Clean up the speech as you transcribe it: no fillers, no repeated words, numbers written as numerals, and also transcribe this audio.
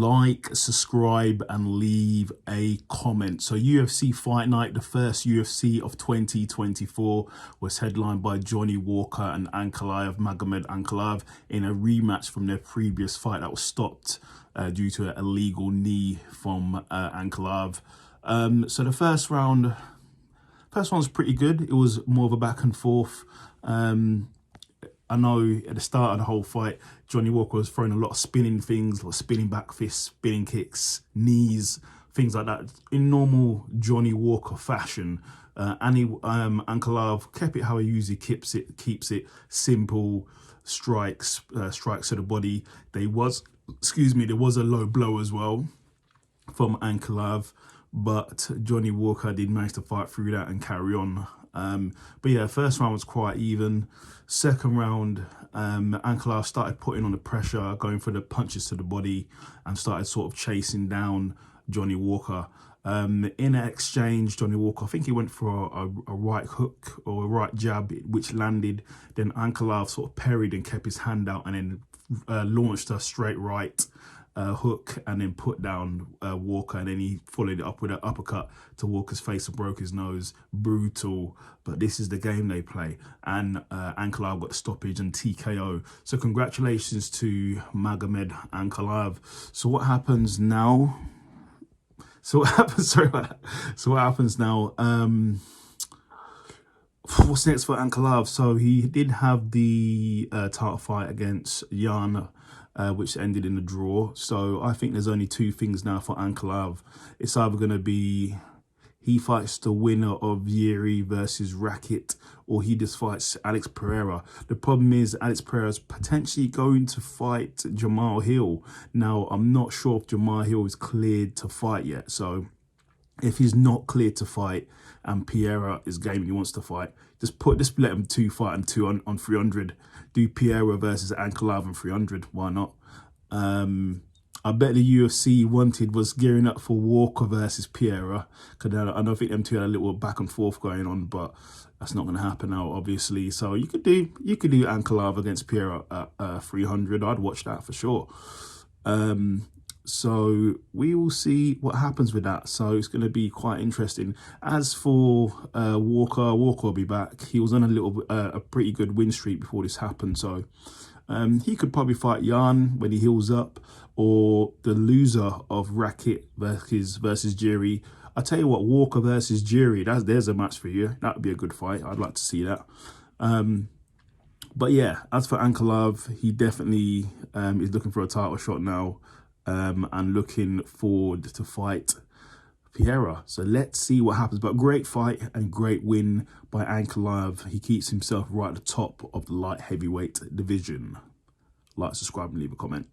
like, subscribe, and leave a comment. So UFC Fight Night, the first UFC of 2024, was headlined by Johnny Walker and Ankalaev in a rematch from their previous fight that was stopped due to an illegal knee from Ankalaev. So the first one was pretty good. It was more of a back and forth. I know at the start of the whole fight, Johnny Walker was throwing a lot of spinning things, like spinning back fists, spinning kicks, knees, things like that, in normal Johnny Walker fashion. Ankalaev kept it how he usually keeps it simple, strikes to the body. There was a low blow as well from Ankalaev, but Johnny Walker did manage to fight through that and carry on. But yeah, first round was quite even. Second round, Ankalaev started putting on the pressure, going for the punches to the body, and started sort of chasing down Johnny Walker. In an exchange, Johnny Walker, I think he went for a right hook or a right jab, which landed. Then Ankalaev sort of parried and kept his hand out, and then launched a straight right hook, and then put down Walker, and then he followed it up with an uppercut to Walker's face and broke his nose. Brutal, but this is the game they play, and Ankalaev got the stoppage and TKO. So congratulations to Magomedankalaev. So what happens now? So what happens? Sorry about that. So what happens now? What's next for Ankalaev? So he did have the title fight against Jan, which ended in a draw. So I think there's only two things now for Ankalaev. It's either going to be he fights the winner of Yuri versus Rakic, or he just fights Alex Pereira. The problem is Alex Pereira is potentially going to fight Jamal Hill. Now, I'm not sure if Jamal Hill is cleared to fight yet. So if he's not cleared to fight and Pereira is game and he wants to fight, just let them two fight and two on 300. Do Pereira versus Ankalaev on 300. Why not? I bet the UFC was gearing up for Walker versus Pereira, because I don't think them two had a little back and forth going on, but that's not going to happen now, obviously. So you could do Ankalaev against Pereira at 300. I'd watch that for sure. So we will see what happens with that. So it's going to be quite interesting. As for Walker will be back. He was on a pretty good win streak before this happened. So he could probably fight Jan when he heals up, or the loser of Rakic versus Jiri. I tell you what, Walker versus Jiri, there's a match for you. That would be a good fight. I'd like to see that. But yeah, as for Ankalaev, he definitely is looking for a title shot now. And looking forward to fight Pereira. So let's see what happens. But great fight and great win by Ankalaev. He keeps himself right at the top of the light heavyweight division. Like, subscribe, and leave a comment.